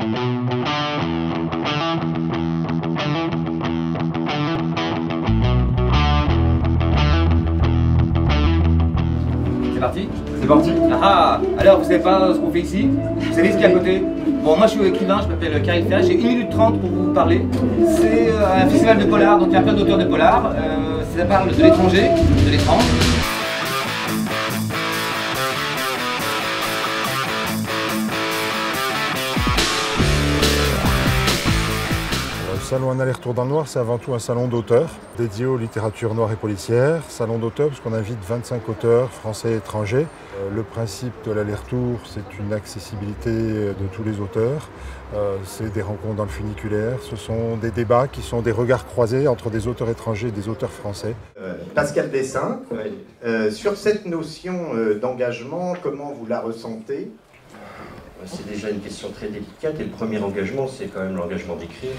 C'est parti? C'est parti. Ah, alors, vous savez pas ce qu'on fait ici? Vous savez ce qu'il y a à côté? Bon, moi je suis écrivain, je m'appelle Karel Ferret, j'ai 1 minute 30 pour vous parler. C'est un festival de polar, donc il y a plein d'auteurs de polar. Ça parle de l'étranger, de l'étrange. Le salon Un aller-retour dans le noir, c'est avant tout un salon d'auteurs dédié aux littératures noires et policières. Salon d'auteurs parce qu'on invite 25 auteurs français et étrangers. Le principe de l'aller-retour, c'est une accessibilité de tous les auteurs. C'est des rencontres dans le funiculaire. Ce sont des débats qui sont des regards croisés entre des auteurs étrangers et des auteurs français. Pascal Dessin, sur cette notion d'engagement, comment vous la ressentez? C'est déjà une question très délicate et le premier engagement, c'est quand même l'engagement d'écrire.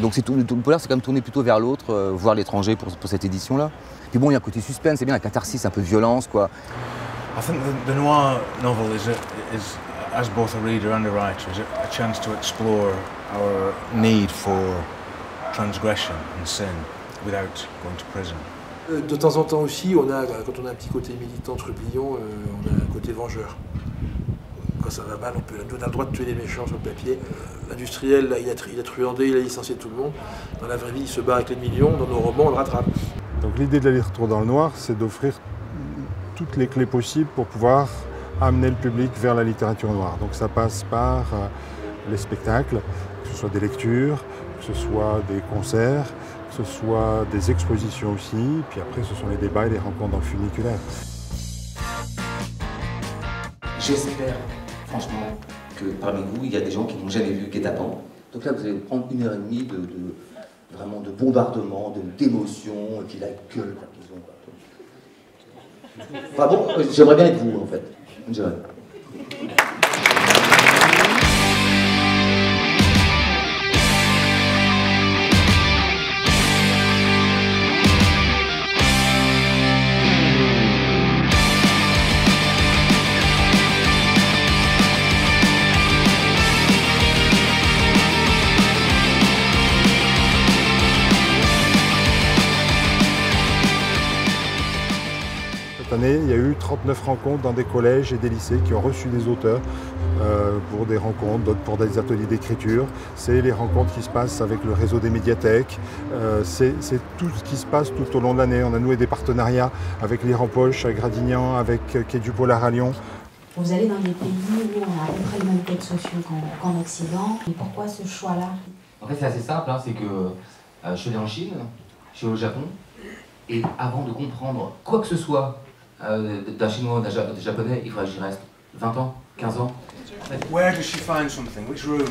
Donc tout le polar, c'est quand même tourné plutôt vers l'autre, voir l'étranger pour cette édition-là. Puis bon, il y a un côté suspense, c'est bien la catharsis, un peu violence, quoi. I think the noir novel is, as both a reader and a writer, is a chance to explore our need for transgression and sin without going to prison. De temps en temps aussi, quand on a un petit côté militant trublion, on a un côté vengeur. Quand ça va mal, on a le droit de tuer les méchants sur le papier. L'industriel, il a truandé, il a licencié tout le monde. Dans la vraie vie, il se bat avec les millions. Dans nos romans, on le rattrape. Donc l'idée de l'aller-retour dans le noir, c'est d'offrir toutes les clés possibles pour pouvoir amener le public vers la littérature noire. Donc ça passe par les spectacles, que ce soit des lectures, que ce soit des concerts, que ce soit des expositions aussi. Puis après, ce sont les débats et les rencontres dans le funiculaire. J'espère, franchement, que parmi vous, il y a des gens qui n'ont jamais vu Guet-apens. Donc là, vous allez prendre 1h30 vraiment de bombardement, d'émotions, et puis la gueule qu'ils ont. Enfin bon, j'aimerais bien être vous, en fait. J'aimerais. Cette année, il y a eu 39 rencontres dans des collèges et des lycées qui ont reçu des auteurs pour des rencontres, d'autres pour des ateliers d'écriture. C'est les rencontres qui se passent avec le réseau des médiathèques. C'est tout ce qui se passe tout au long de l'année. On a noué des partenariats avec les Rempoches à Gradignan, avec Quai du Polar à Lyon. Vous allez dans des pays où on a à peu près les mêmes codes sociaux qu'en Occident. Et pourquoi ce choix-là? En fait, c'est assez simple, hein, c'est que je suis allé en Chine, je suis allé au Japon, et avant de comprendre quoi que ce soit d'un chinois ou d'un japonais, il faudrait que j'y reste 20 ans, 15 ans. Where does she find something? Which room?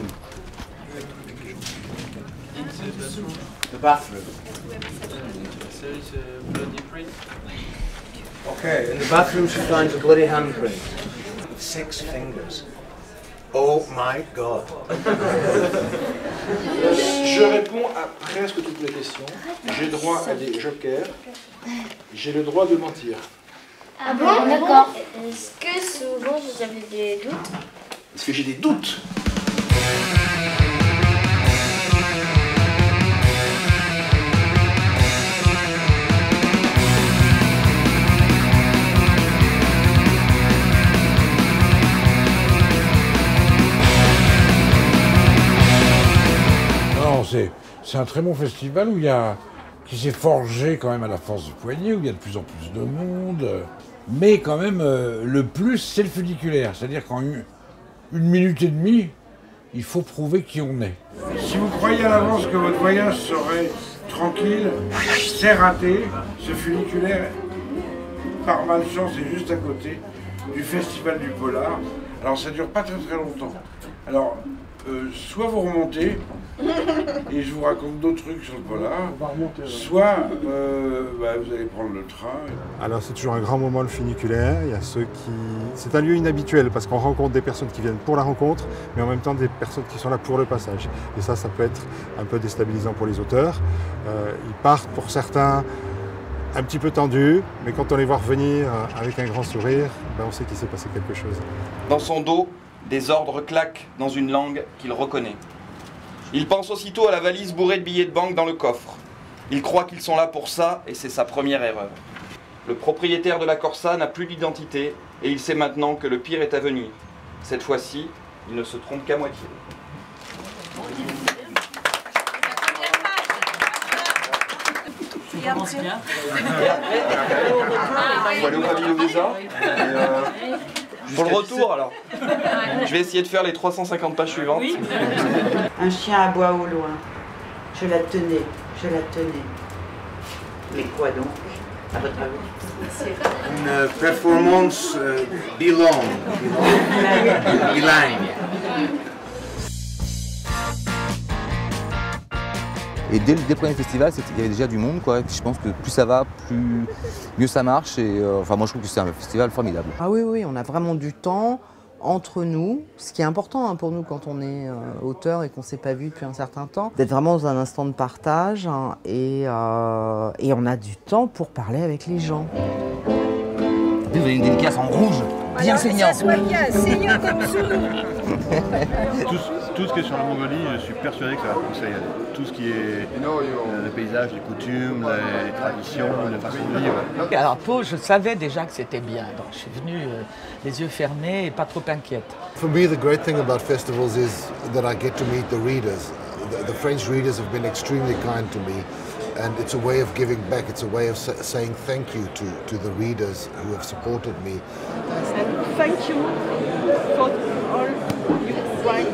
The bathroom. Okay, in the bathroom she finds a bloody handprint. 6 fingers. Oh my God. Je réponds à presque toutes les questions. J'ai droit à des jokers. J'ai le droit de mentir. Ah bon? D'accord. Est-ce que souvent vous avez des doutes? Est-ce que j'ai des doutes? C'est un très bon festival qui s'est forgé quand même à la force du poignet, où il y a de plus en plus de monde. Mais quand même, le plus, c'est le funiculaire. C'est-à-dire qu'en une minute et demie, il faut prouver qui on est. Si vous croyez à l'avance que votre voyage serait tranquille, c'est raté. Ce funiculaire, par malchance, est juste à côté du Festival du Polar. Alors ça dure pas très longtemps. Alors, soit vous remontez, et je vous raconte d'autres trucs sur le polar, soit vous allez prendre le train. Alors c'est toujours un grand moment le funiculaire, il y a ceux qui... C'est un lieu inhabituel parce qu'on rencontre des personnes qui viennent pour la rencontre, mais en même temps des personnes qui sont là pour le passage. Et ça peut être un peu déstabilisant pour les auteurs. Ils partent pour certains un petit peu tendus, mais quand on les voit revenir avec un grand sourire, on sait qu'il s'est passé quelque chose. Dans son dos, des ordres claquent dans une langue qu'il reconnaît. Il pense aussitôt à la valise bourrée de billets de banque dans le coffre. Il croit qu'ils sont là pour ça et c'est sa première erreur. Le propriétaire de la Corsa n'a plus d'identité et il sait maintenant que le pire est à venir. Cette fois-ci, il ne se trompe qu'à moitié. Et après, On va aller au pavillon des Arts. Pour le retour alors, je vais essayer de faire les 350 pages suivantes. Oui. Un chien aboie au loin. Je la tenais. Mais quoi donc, à votre avis? Une performance bilingue. Et dès le premier festival, il y avait déjà du monde, quoi. Et puis je pense que plus ça va, mieux ça marche. Et moi, je trouve que c'est un festival formidable. Ah oui, on a vraiment du temps entre nous, ce qui est important pour nous quand on est auteur et qu'on ne s'est pas vu depuis un certain temps, d'être vraiment dans un instant de partage et on a du temps pour parler avec les gens. Vous avez une dédicace en rouge, bien saignant. Saignant comme sous. Tout ce qui est sur la Mongolie, je suis persuadé que ça va pousser à y aller. Tout ce qui est le paysage, les coutumes, les traditions, la façon de vivre. Alors Pau, je savais déjà que c'était bien, donc je suis venue les yeux fermés et pas trop inquiète. For me, the great thing about festivals is that I get to meet the readers. The French readers have been extremely kind to me, and it's a way of giving back. It's a way of saying thank you to the readers who have supported me. And thank you for all you write.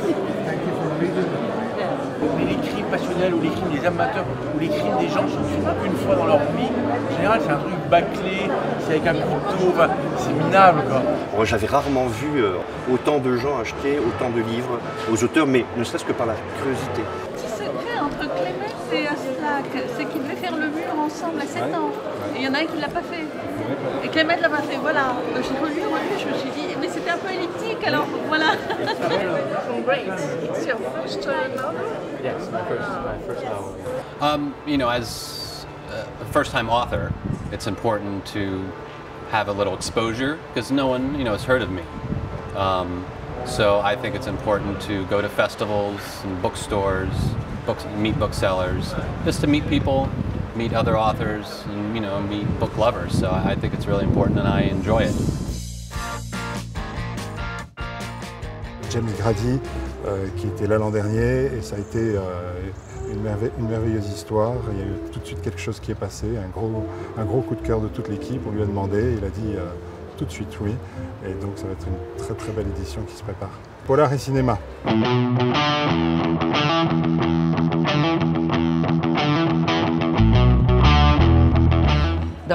Mais les crimes passionnels ou les crimes des amateurs ou les crimes des gens qui sont une fois dans leur vie, en général c'est un truc bâclé, c'est avec un couteau, c'est minable quoi. Moi j'avais rarement vu autant de gens acheter autant de livres aux auteurs, mais ne serait-ce que par la curiosité. Le petit secret entre Clément et Aslak, c'est qu'ils devaient faire le mur ensemble à 7 ans. Et il y en a un qui ne l'a pas fait. Et Clément ne l'a pas fait, voilà. J'ai relu, je me suis dit, mais c'était un peu elliptique, alors voilà. Great. It's your first novel? Yes, my first novel. You know, as a first-time author, it's important to have a little exposure because no one, has heard of me. So I think it's important to go to festivals and bookstores, meet booksellers, just to meet people, meet other authors, and meet book lovers. So I think it's really important, and I enjoy it. Jamie Grady, qui était là l'an dernier, et ça a été une merveilleuse histoire. Il y a eu tout de suite quelque chose qui est passé, un gros coup de cœur de toute l'équipe. On lui a demandé, il a dit tout de suite oui. Et donc ça va être une très très belle édition qui se prépare. Polar et cinéma.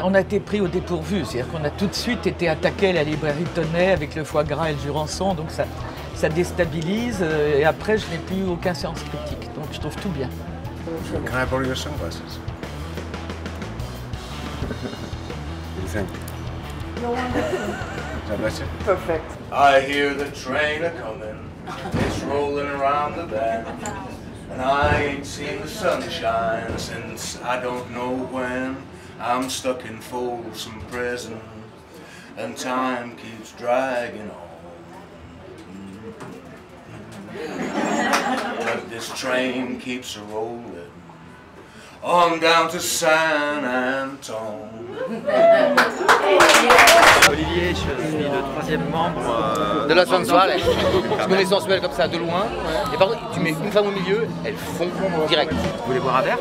On a été pris au dépourvu, c'est-à-dire qu'on a tout de suite été attaqué à la librairie Tonnet avec le foie gras et le Jurançon, donc ça déstabilise et après je n'ai plus aucun séance critique, donc je trouve tout bien. Can I borrow your sunglasses? What do you think? No wonderful. Is that better? Perfect. I hear the train a-comin', it's rolling around the bend, and I ain't seen the sunshine since I don't know when. I'm stuck in Folsom Prison, and time keeps dragging on. But this train keeps a-rolling on down to San Antone. Olivier, je suis le troisième membre de la sensuale. Je connais sensuelle comme ça de loin. Et par contre, tu mets une femme au milieu, elle fond direct. Vous voulez boire un verre?